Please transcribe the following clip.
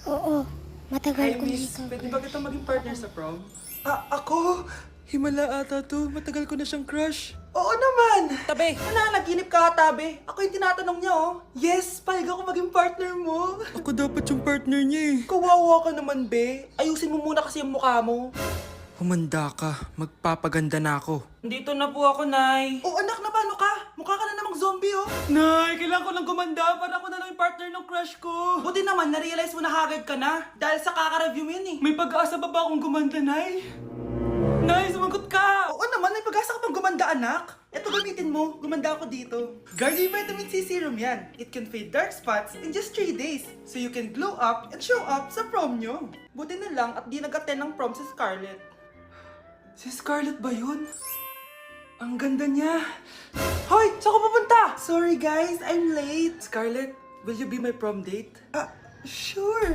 Oo, matagal Hi, ko na miss. ikaw. Pwede ba kita maging partner sa prom? Ako? Himala ata to. Matagal ko na siyang crush. Oo naman! Tabi! Nananaginip ka, tabi. Ako yung tinatanong niya, oh. Yes, payag ako maging partner mo. Ako dapat yung partner niya eh. Kawawa ka naman, be. Ayusin mo muna kasi ang mukha mo. Humanda ka. Magpapaganda na ako. Dito na po ako, Nay. Oh, anak na paano ka? Mukha ka na namang zombie, oh. Nay, kailangan ko lang gumanda para ako na lang yung partner ng crush ko. Buti naman, na-realize mo na haggard ka na. Dahil sa kaka-review mo yun, eh. May pag-asa ba akong gumanda, Nay? Nay, sumagot ka! Oo naman, may pag-asa ka pang gumanda, anak. Ito gamitin mo. Gumanda ako dito. Garnier Vitamin C Serum yan. It can fade dark spots in just 3 days. So you can glow up and show up sa prom nyo. Buti na lang at di nag-attend ng prom si Scarlett. Si Scarlett ba yun? Ang ganda niya. Hoy! Saan ko pupunta? Sorry guys, I'm late. Scarlett, will you be my prom date? Sure.